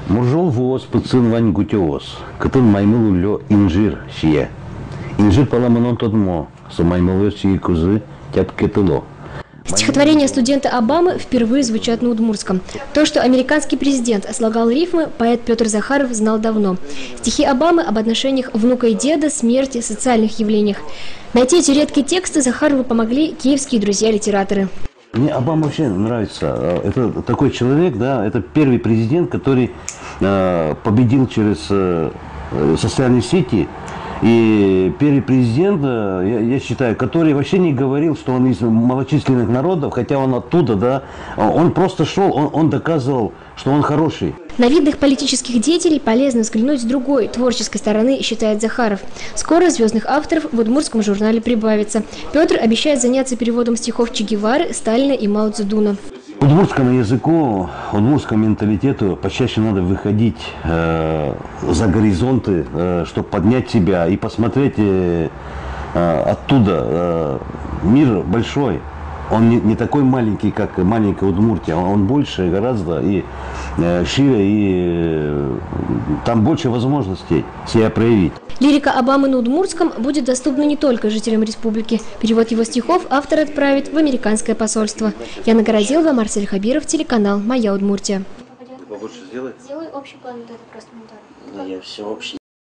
Муржол воз пыцын вань гутевоз, кытын маймыл улё инжир шие. Инжир паламанон тодмо, со маймылы шие кузы тяп кетыло. Стихотворения студента Обамы впервые звучат на удмуртском. То, что американский президент слагал рифмы, поэт Петр Захаров знал давно. Стихи Обамы об отношениях внука и деда, смерти, социальных явлениях. Найти эти редкие тексты Захарову помогли киевские друзья-литераторы. Мне Обама вообще нравится. Это такой человек, да, это первый президент, который победил через социальные сети. И первый президент, я считаю, который вообще не говорил, что он из малочисленных народов, хотя он оттуда, да, он просто шел, он доказывал, что он хороший. На видных политических деятелей полезно взглянуть с другой, творческой стороны, считает Захаров. Скоро звездных авторов в удмуртском журнале прибавится. Петр обещает заняться переводом стихов Че Гевары, Сталина и Мао Цзэдуна. Удмуртскому языку, удмуртскому менталитету почаще надо выходить за горизонты, чтобы поднять себя и посмотреть оттуда. Мир большой. Он не такой маленький, как маленькая Удмуртия. Он больше гораздо и шире, и там больше возможностей себя проявить. Лирика Обамы на удмуртском будет доступна не только жителям республики. Перевод его стихов автор отправит в американское посольство. Яна Городилова, Марсель Хабиров, телеканал «Моя Удмуртия». Побольше сделай. Сделай общий план, вот это просто монтаж. Я все общий.